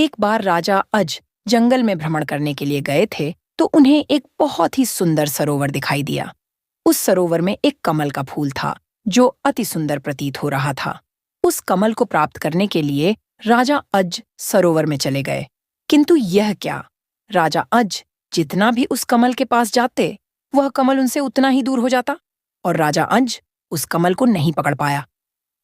एक बार राजा अज जंगल में भ्रमण करने के लिए गए थे तो उन्हें एक बहुत ही सुंदर सरोवर दिखाई दिया। उस सरोवर में एक कमल का फूल था जो अति सुंदर प्रतीत हो रहा था। उस कमल को प्राप्त करने के लिए राजा अज सरोवर में चले गए, किंतु यह क्या, राजा अज जितना भी उस कमल के पास जाते वह कमल उनसे उतना ही दूर हो जाता और राजा अज उस कमल को नहीं पकड़ पाया।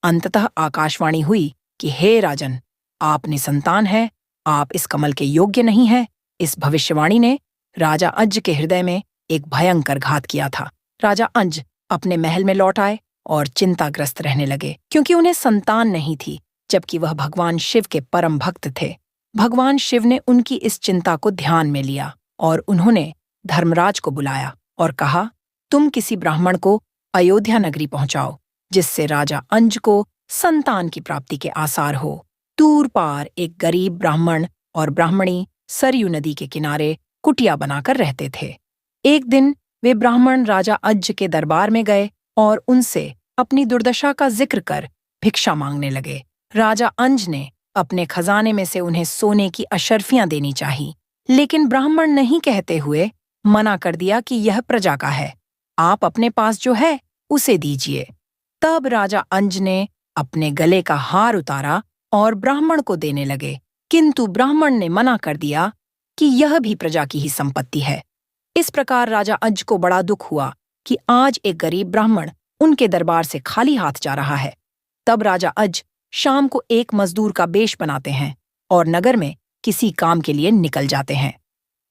अंततः आकाशवाणी हुई कि हे राजन, आप निसंतान हैं, आप इस कमल के योग्य नहीं हैं। इस भविष्यवाणी ने राजा अज के हृदय में एक भयंकर घात किया था। राजा अज अपने महल में लौट आए और चिंताग्रस्त रहने लगे, क्योंकि उन्हें संतान नहीं थी, जबकि वह भगवान शिव के परम भक्त थे। भगवान शिव ने उनकी इस चिंता को ध्यान में लिया और उन्होंने धर्मराज को बुलाया और कहा, तुम किसी ब्राह्मण को अयोध्या नगरी पहुंचाओ, जिससे राजा अंज को संतान की प्राप्ति के आसार हो। दूर पार एक गरीब ब्राह्मण और ब्राह्मणी सरयू नदी के किनारे कुटिया बनाकर रहते थे। एक दिन वे ब्राह्मण राजा अज के दरबार में गए और उनसे अपनी दुर्दशा का जिक्र कर भिक्षा मांगने लगे। राजा अंज ने अपने खजाने में से उन्हें सोने की अशर्फियां देनी चाही, लेकिन ब्राह्मण नहीं कहते हुए मना कर दिया कि यह प्रजा का है, आप अपने पास जो है उसे दीजिए। तब राजा अंज ने अपने गले का हार उतारा और ब्राह्मण को देने लगे, किंतु ब्राह्मण ने मना कर दिया कि यह भी प्रजा की ही संपत्ति है। इस प्रकार राजा अज को बड़ा दुख हुआ कि आज एक गरीब ब्राह्मण उनके दरबार से खाली हाथ जा रहा है। तब राजा अज शाम को एक मजदूर का बेश बनाते हैं और नगर में किसी काम के लिए निकल जाते हैं।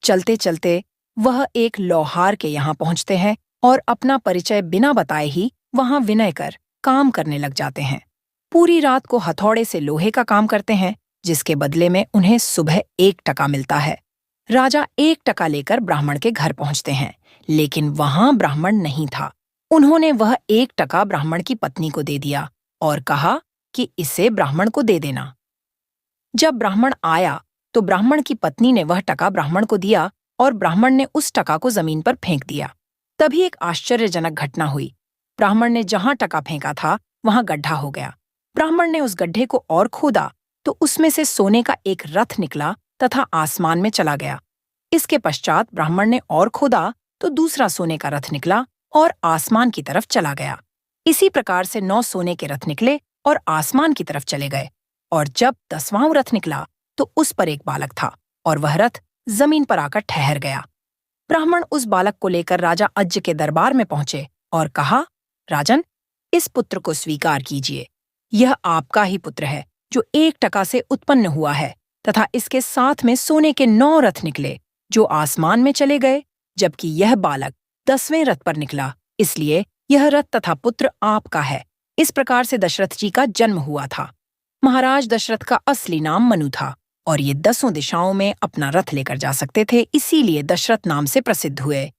चलते चलते वह एक लोहार के यहाँ पहुंचते हैं और अपना परिचय बिना बताए ही वहां विनय कर काम करने लग जाते हैं। पूरी रात को हथौड़े से लोहे का काम करते हैं, जिसके बदले में उन्हें सुबह 1 टका मिलता है। राजा 1 टका लेकर ब्राह्मण के घर पहुंचते हैं, लेकिन वहां ब्राह्मण नहीं था। उन्होंने वह 1 टका ब्राह्मण की पत्नी को दे दिया और कहा कि इसे ब्राह्मण को दे देना। जब ब्राह्मण आया तो ब्राह्मण की पत्नी ने वह टका ब्राह्मण को दिया और ब्राह्मण ने उस टका को जमीन पर फेंक दिया। तभी एक आश्चर्यजनक घटना हुई। ब्राह्मण ने जहां टका फेंका था वहां गड्ढा हो गया। ब्राह्मण ने उस गड्ढे को और खोदा तो उसमें से सोने का एक रथ निकला तथा आसमान में चला गया। इसके पश्चात ब्राह्मण ने और खोदा तो दूसरा सोने का रथ निकला और आसमान की तरफ चला गया। इसी प्रकार से 9 सोने के रथ निकले और आसमान की तरफ चले गए। और जब 10वां रथ निकला तो उस पर एक बालक था और वह रथ जमीन पर आकर ठहर गया। ब्राह्मण उस बालक को लेकर राजा अज के दरबार में पहुंचे और कहा, राजन, इस पुत्र को स्वीकार कीजिए। यह आपका ही पुत्र है जो 1 टका से उत्पन्न हुआ है, तथा इसके साथ में सोने के 9 रथ निकले जो आसमान में चले गए, जबकि यह बालक 10वें रथ पर निकला, इसलिए यह रथ तथा पुत्र आपका है। इस प्रकार से दशरथ जी का जन्म हुआ था। महाराज दशरथ का असली नाम मनु था और ये 10 दिशाओं में अपना रथ लेकर जा सकते थे, इसीलिए दशरथ नाम से प्रसिद्ध हुए।